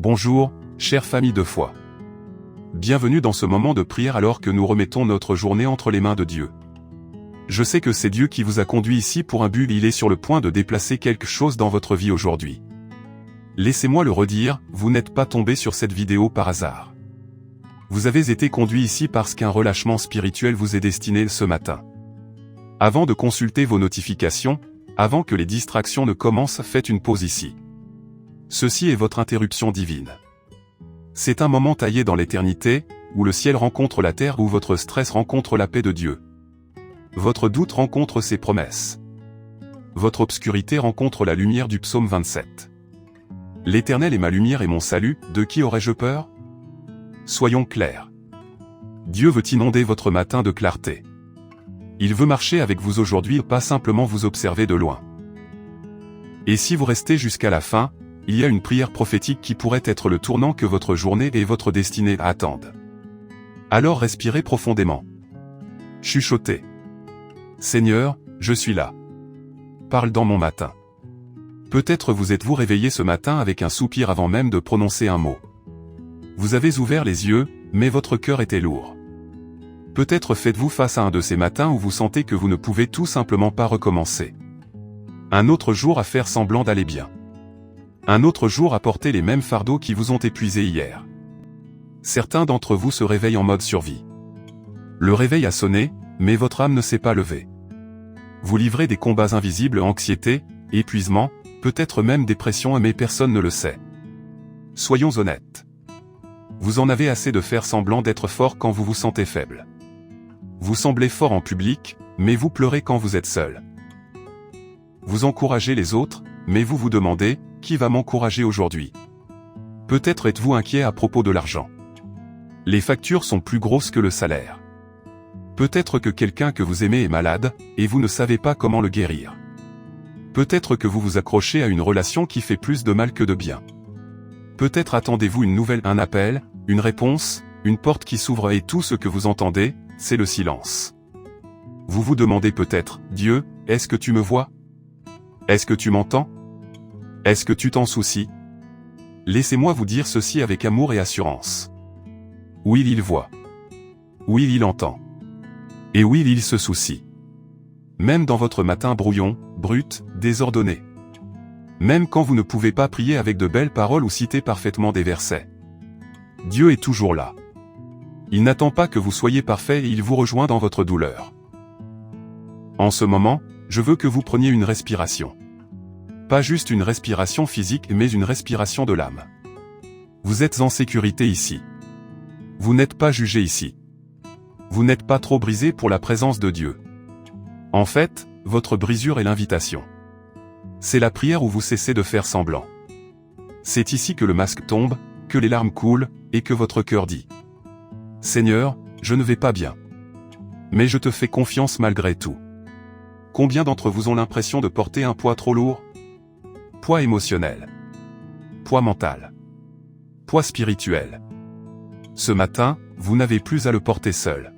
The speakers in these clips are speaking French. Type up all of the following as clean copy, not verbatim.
Bonjour, chère famille de foi. Bienvenue dans ce moment de prière alors que nous remettons notre journée entre les mains de Dieu. Je sais que c'est Dieu qui vous a conduit ici pour un but, il est sur le point de déplacer quelque chose dans votre vie aujourd'hui. Laissez-moi le redire, vous n'êtes pas tombé sur cette vidéo par hasard. Vous avez été conduit ici parce qu'un relâchement spirituel vous est destiné ce matin. Avant de consulter vos notifications, avant que les distractions ne commencent, faites une pause ici. Ceci est votre interruption divine. C'est un moment taillé dans l'éternité, où le ciel rencontre la terre, où votre stress rencontre la paix de Dieu. Votre doute rencontre ses promesses. Votre obscurité rencontre la lumière du psaume 27. L'Éternel est ma lumière et mon salut, de qui aurais-je peur? Soyons clairs. Dieu veut inonder votre matin de clarté. Il veut marcher avec vous aujourd'hui, pas simplement vous observer de loin. Et si vous restez jusqu'à la fin, il y a une prière prophétique qui pourrait être le tournant que votre journée et votre destinée attendent. Alors respirez profondément. Chuchotez. Seigneur, je suis là. Parle dans mon matin. Peut-être vous êtes-vous réveillé ce matin avec un soupir avant même de prononcer un mot. Vous avez ouvert les yeux, mais votre cœur était lourd. Peut-être faites-vous face à un de ces matins où vous sentez que vous ne pouvez tout simplement pas recommencer. Un autre jour à faire semblant d'aller bien. Un autre jour à porter les mêmes fardeaux qui vous ont épuisé hier. Certains d'entre vous se réveillent en mode survie. Le réveil a sonné, mais votre âme ne s'est pas levée. Vous livrez des combats invisibles, anxiété, épuisement, peut-être même dépression, mais personne ne le sait. Soyons honnêtes. Vous en avez assez de faire semblant d'être fort quand vous vous sentez faible. Vous semblez fort en public, mais vous pleurez quand vous êtes seul. Vous encouragez les autres, mais vous vous demandez, qui va m'encourager aujourd'hui? Peut-être êtes-vous inquiet à propos de l'argent. Les factures sont plus grosses que le salaire. Peut-être que quelqu'un que vous aimez est malade, et vous ne savez pas comment le guérir. Peut-être que vous vous accrochez à une relation qui fait plus de mal que de bien. Peut-être attendez-vous une nouvelle, un appel, une réponse, une porte qui s'ouvre et tout ce que vous entendez, c'est le silence. Vous vous demandez peut-être, Dieu, est-ce que tu me vois? Est-ce que tu m'entends? Est-ce que tu t'en soucies? Laissez-moi vous dire ceci avec amour et assurance. Oui, il voit. Oui, il entend. Et oui, il se soucie. Même dans votre matin brouillon, brut, désordonné. Même quand vous ne pouvez pas prier avec de belles paroles ou citer parfaitement des versets. Dieu est toujours là. Il n'attend pas que vous soyez parfait et il vous rejoint dans votre douleur. En ce moment, je veux que vous preniez une respiration. Pas juste une respiration physique, mais une respiration de l'âme. Vous êtes en sécurité ici. Vous n'êtes pas jugé ici. Vous n'êtes pas trop brisé pour la présence de Dieu. En fait, votre brisure est l'invitation. C'est la prière où vous cessez de faire semblant. C'est ici que le masque tombe, que les larmes coulent, et que votre cœur dit: Seigneur, je ne vais pas bien. Mais je te fais confiance malgré tout. Combien d'entre vous ont l'impression de porter un poids trop lourd? Poids émotionnel. Poids mental. Poids spirituel. Ce matin, vous n'avez plus à le porter seul.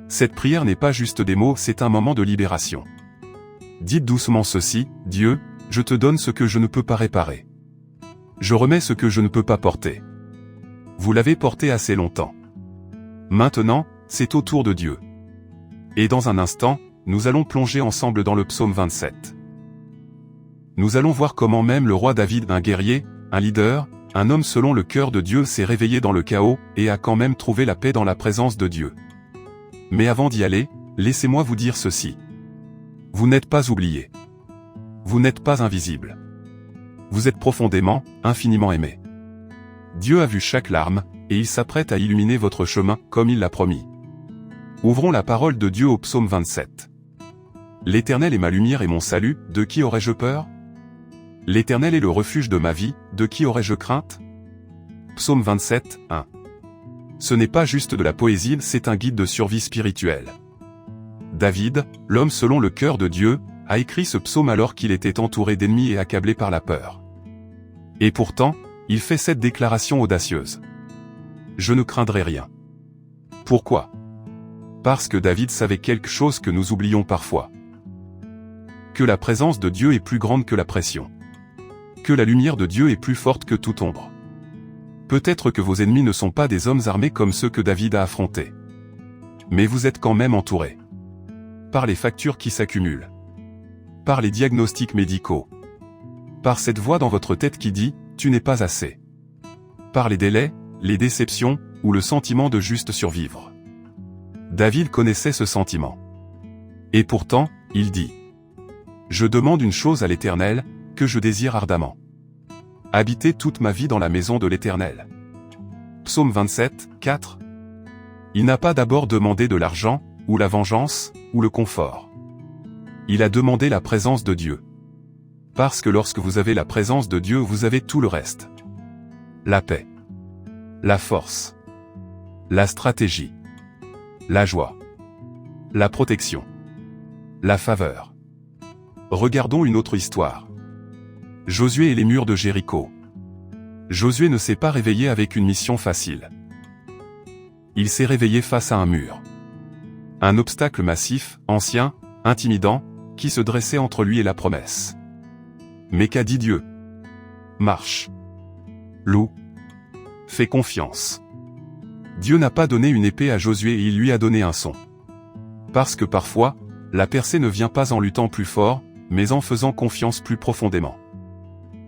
Cette prière n'est pas juste des mots, c'est un moment de libération. Dites doucement ceci: Dieu, je te donne ce que je ne peux pas réparer. Je remets ce que je ne peux pas porter. Vous l'avez porté assez longtemps. Maintenant, c'est au tour de Dieu. Et dans un instant, nous allons plonger ensemble dans le psaume 27. Nous allons voir comment même le roi David, un guerrier, un leader, un homme selon le cœur de Dieu, s'est réveillé dans le chaos, et a quand même trouvé la paix dans la présence de Dieu. Mais avant d'y aller, laissez-moi vous dire ceci. Vous n'êtes pas oublié. Vous n'êtes pas invisible. Vous êtes profondément, infiniment aimé. Dieu a vu chaque larme, et il s'apprête à illuminer votre chemin, comme il l'a promis. Ouvrons la parole de Dieu au psaume 27. L'Éternel est ma lumière et mon salut, de qui aurais-je peur? L'Éternel est le refuge de ma vie, de qui aurais-je crainte? Psaume 27, 1. Ce n'est pas juste de la poésie, c'est un guide de survie spirituelle. David, l'homme selon le cœur de Dieu, a écrit ce psaume alors qu'il était entouré d'ennemis et accablé par la peur. Et pourtant, il fait cette déclaration audacieuse. Je ne craindrai rien. Pourquoi? Parce que David savait quelque chose que nous oublions parfois. Que la présence de Dieu est plus grande que la pression. Que la lumière de Dieu est plus forte que toute ombre. Peut-être que vos ennemis ne sont pas des hommes armés comme ceux que David a affrontés. Mais vous êtes quand même entourés. Par les factures qui s'accumulent. Par les diagnostics médicaux. Par cette voix dans votre tête qui dit « tu n'es pas assez ». Par les délais, les déceptions, ou le sentiment de juste survivre. David connaissait ce sentiment. Et pourtant, il dit « Je demande une chose à l'Éternel, que je désire ardemment. Habiter toute ma vie dans la maison de l'Éternel. » Psaume 27, 4. Il n'a pas d'abord demandé de l'argent, ou la vengeance, ou le confort. Il a demandé la présence de Dieu. Parce que lorsque vous avez la présence de Dieu, vous avez tout le reste. La paix. La force. La stratégie. La joie. La protection. La faveur. Regardons une autre histoire. Josué et les murs de Jéricho. Josué ne s'est pas réveillé avec une mission facile. Il s'est réveillé face à un mur. Un obstacle massif, ancien, intimidant, qui se dressait entre lui et la promesse. Mais qu'a dit Dieu? Marche. Loue. Fais confiance. Dieu n'a pas donné une épée à Josué et il lui a donné un son. Parce que parfois, la percée ne vient pas en luttant plus fort, mais en faisant confiance plus profondément.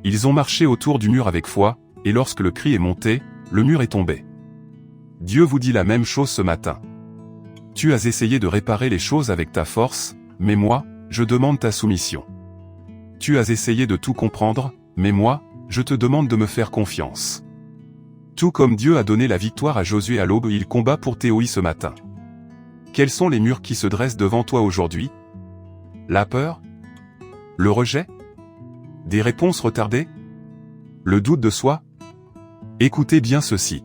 Ils ont marché autour du mur avec foi, et lorsque le cri est monté, le mur est tombé. Dieu vous dit la même chose ce matin. Tu as essayé de réparer les choses avec ta force, mais moi, je demande ta soumission. Tu as essayé de tout comprendre, mais moi, je te demande de me faire confiance. Tout comme Dieu a donné la victoire à Josué à l'aube, il combat pour Théoï ce matin. Quels sont les murs qui se dressent devant toi aujourd'hui? La peur? Le rejet? Des réponses retardées? Le doute de soi? Écoutez bien ceci.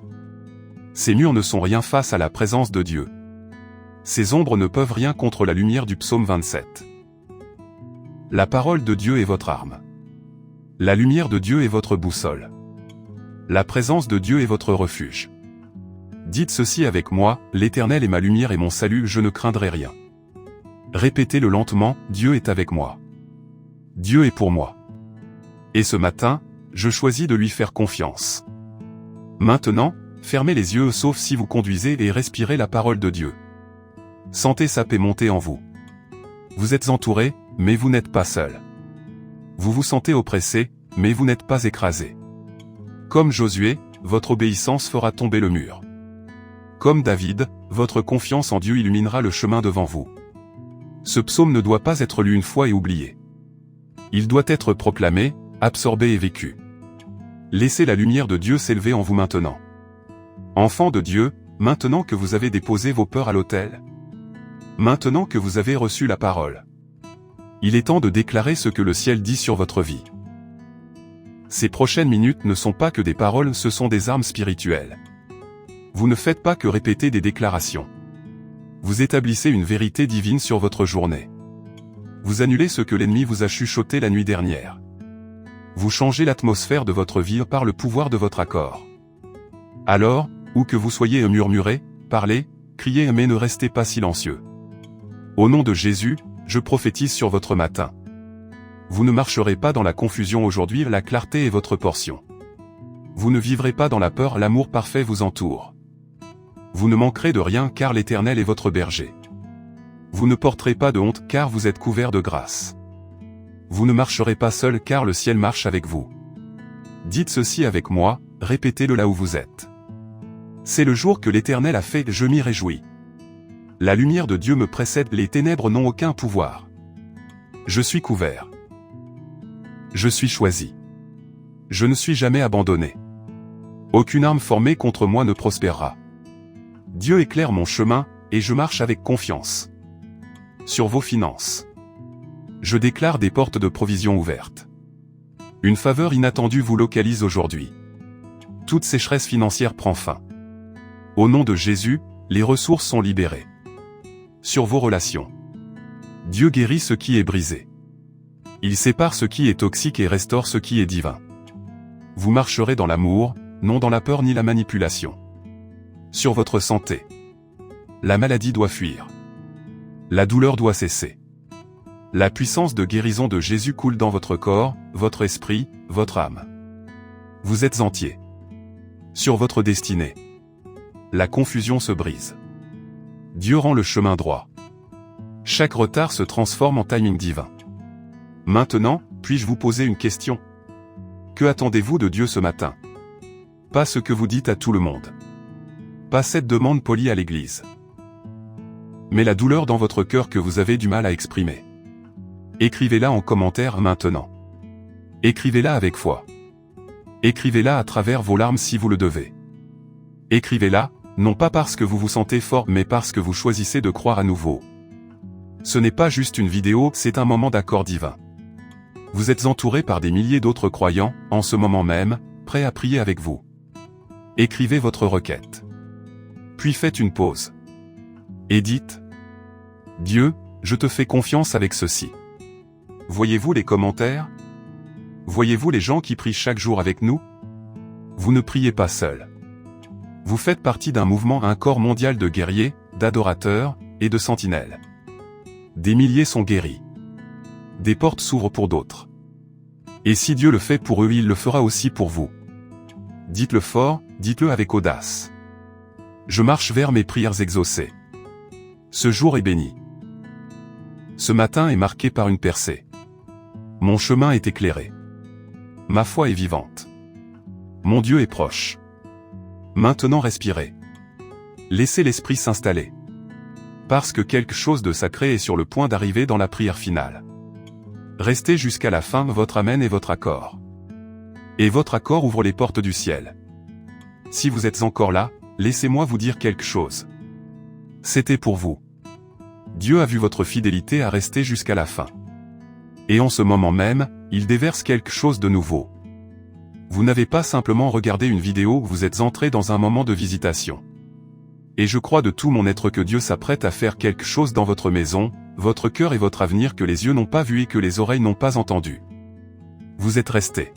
Ces murs ne sont rien face à la présence de Dieu. Ces ombres ne peuvent rien contre la lumière du psaume 27. La parole de Dieu est votre arme. La lumière de Dieu est votre boussole. La présence de Dieu est votre refuge. Dites ceci avec moi, l'Éternel est ma lumière et mon salut, je ne craindrai rien. Répétez-le lentement, Dieu est avec moi. Dieu est pour moi. Et ce matin, je choisis de lui faire confiance. Maintenant, fermez les yeux sauf si vous conduisez et respirez la parole de Dieu. Sentez sa paix monter en vous. Vous êtes entouré, mais vous n'êtes pas seul. Vous vous sentez oppressé, mais vous n'êtes pas écrasé. Comme Josué, votre obéissance fera tomber le mur. Comme David, votre confiance en Dieu illuminera le chemin devant vous. Ce psaume ne doit pas être lu une fois et oublié. Il doit être proclamé, absorbé et vécu. Laissez la lumière de Dieu s'élever en vous maintenant. Enfant de Dieu, maintenant que vous avez déposé vos peurs à l'autel, maintenant que vous avez reçu la parole, il est temps de déclarer ce que le ciel dit sur votre vie. Ces prochaines minutes ne sont pas que des paroles, ce sont des armes spirituelles. Vous ne faites pas que répéter des déclarations. Vous établissez une vérité divine sur votre journée. Vous annulez ce que l'ennemi vous a chuchoté la nuit dernière. Vous changez l'atmosphère de votre vie par le pouvoir de votre accord. Alors, où que vous soyez, murmurez, parlez, criez, mais ne restez pas silencieux. Au nom de Jésus, je prophétise sur votre matin. Vous ne marcherez pas dans la confusion aujourd'hui, la clarté est votre portion. Vous ne vivrez pas dans la peur, l'amour parfait vous entoure. Vous ne manquerez de rien car l'Éternel est votre berger. Vous ne porterez pas de honte car vous êtes couverts de grâce. Vous ne marcherez pas seul car le ciel marche avec vous. Dites ceci avec moi, répétez-le là où vous êtes. C'est le jour que l'Éternel a fait, je m'y réjouis. La lumière de Dieu me précède, les ténèbres n'ont aucun pouvoir. Je suis couvert. Je suis choisi. Je ne suis jamais abandonné. Aucune arme formée contre moi ne prospérera. Dieu éclaire mon chemin, et je marche avec confiance. Sur vos finances. Je déclare des portes de provision ouvertes. Une faveur inattendue vous localise aujourd'hui. Toute sécheresse financière prend fin. Au nom de Jésus, les ressources sont libérées. Sur vos relations. Dieu guérit ce qui est brisé. Il sépare ce qui est toxique et restaure ce qui est divin. Vous marcherez dans l'amour, non dans la peur ni la manipulation. Sur votre santé. La maladie doit fuir. La douleur doit cesser. La puissance de guérison de Jésus coule dans votre corps, votre esprit, votre âme. Vous êtes entier. sur votre destinée. La confusion se brise. Dieu rend le chemin droit. Chaque retard se transforme en timing divin. Maintenant, puis-je vous poser une question? Que attendez-vous de Dieu ce matin? Pas ce que vous dites à tout le monde. Pas cette demande polie à l'église. Mais la douleur dans votre cœur que vous avez du mal à exprimer. Écrivez-la en commentaire maintenant. Écrivez-la avec foi. Écrivez-la à travers vos larmes si vous le devez. Écrivez-la, non pas parce que vous vous sentez fort mais parce que vous choisissez de croire à nouveau. Ce n'est pas juste une vidéo, c'est un moment d'accord divin. Vous êtes entouré par des milliers d'autres croyants, en ce moment même, prêts à prier avec vous. Écrivez votre requête. Puis faites une pause. Et dites: Dieu, je te fais confiance avec ceci. Voyez-vous les commentaires? Voyez-vous les gens qui prient chaque jour avec nous? Vous ne priez pas seul. Vous faites partie d'un mouvement, un corps mondial de guerriers, d'adorateurs, et de sentinelles. Des milliers sont guéris. Des portes s'ouvrent pour d'autres. Et si Dieu le fait pour eux, il le fera aussi pour vous. Dites-le fort, dites-le avec audace. Je marche vers mes prières exaucées. Ce jour est béni. Ce matin est marqué par une percée. Mon chemin est éclairé. Ma foi est vivante. Mon Dieu est proche. Maintenant respirez. Laissez l'esprit s'installer. Parce que quelque chose de sacré est sur le point d'arriver dans la prière finale. Restez jusqu'à la fin, votre amen et votre accord. Et votre accord ouvre les portes du ciel. Si vous êtes encore là, laissez-moi vous dire quelque chose. C'était pour vous. Dieu a vu votre fidélité à rester jusqu'à la fin. Et en ce moment même, il déverse quelque chose de nouveau. Vous n'avez pas simplement regardé une vidéo, vous êtes entré dans un moment de visitation. Et je crois de tout mon être que Dieu s'apprête à faire quelque chose dans votre maison, votre cœur et votre avenir que les yeux n'ont pas vu et que les oreilles n'ont pas entendu. Vous êtes resté.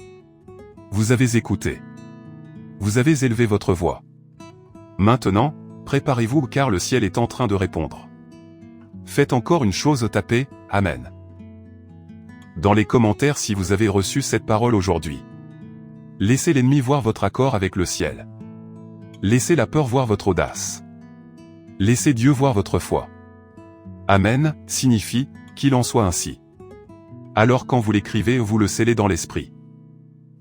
Vous avez écouté. Vous avez élevé votre voix. Maintenant, préparez-vous car le ciel est en train de répondre. Faites encore une chose, tapez « Amen » dans les commentaires si vous avez reçu cette parole aujourd'hui. Laissez l'ennemi voir votre accord avec le ciel. Laissez la peur voir votre audace. Laissez Dieu voir votre foi. Amen signifie « qu'il en soit ainsi ». Alors quand vous l'écrivez, vous le scellez dans l'esprit.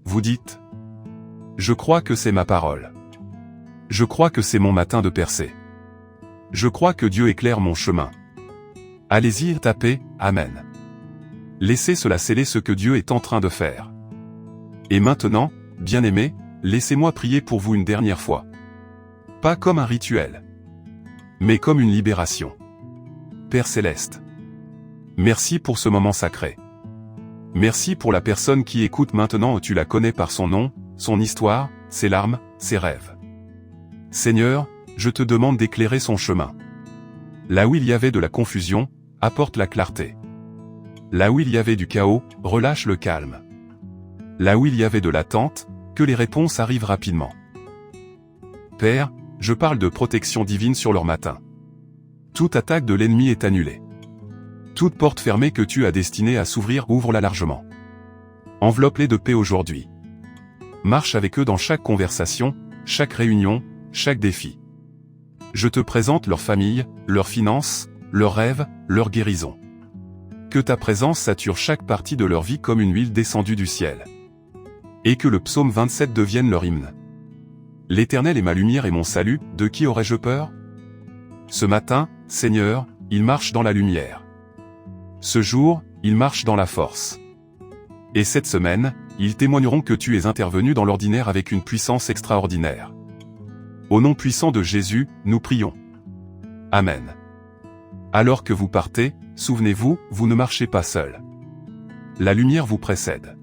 Vous dites: je crois que c'est ma parole. Je crois que c'est mon matin de percée. Je crois que Dieu éclaire mon chemin. Allez-y, tapez « Amen ». Laissez cela sceller ce que Dieu est en train de faire. Et maintenant, bien-aimés, laissez-moi prier pour vous une dernière fois. Pas comme un rituel, mais comme une libération. Père Céleste, merci pour ce moment sacré. Merci pour la personne qui écoute maintenant, tu la connais par son nom, son histoire, ses larmes, ses rêves. Seigneur, je te demande d'éclairer son chemin. Là où il y avait de la confusion, apporte la clarté. Là où il y avait du chaos, relâche le calme. Là où il y avait de l'attente, que les réponses arrivent rapidement. Père, je parle de protection divine sur leur matin. Toute attaque de l'ennemi est annulée. Toute porte fermée que tu as destinée à s'ouvrir, ouvre-la largement. Enveloppe-les de paix aujourd'hui. Marche avec eux dans chaque conversation, chaque réunion, chaque défi. Je te présente leur famille, leurs finances, leurs rêves, leur guérison. Que ta présence sature chaque partie de leur vie comme une huile descendue du ciel. Et que le psaume 27 devienne leur hymne. L'Éternel est ma lumière et mon salut, de qui aurais-je peur? Ce matin, Seigneur, ils marchent dans la lumière. Ce jour, ils marchent dans la force. Et cette semaine, ils témoigneront que tu es intervenu dans l'ordinaire avec une puissance extraordinaire. Au nom puissant de Jésus, nous prions. Amen. Alors que vous partez, souvenez-vous, vous ne marchez pas seul. La lumière vous précède.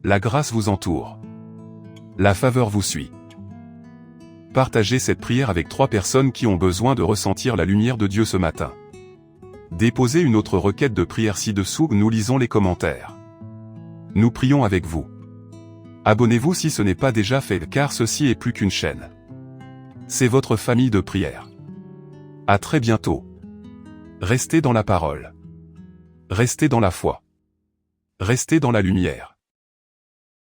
La grâce vous entoure. La faveur vous suit. Partagez cette prière avec 3 personnes qui ont besoin de ressentir la lumière de Dieu ce matin. Déposez une autre requête de prière ci-dessous, nous lisons les commentaires. Nous prions avec vous. Abonnez-vous si ce n'est pas déjà fait car ceci est plus qu'une chaîne. C'est votre famille de prière. À très bientôt. Restez dans la parole. Restez dans la foi. Restez dans la lumière.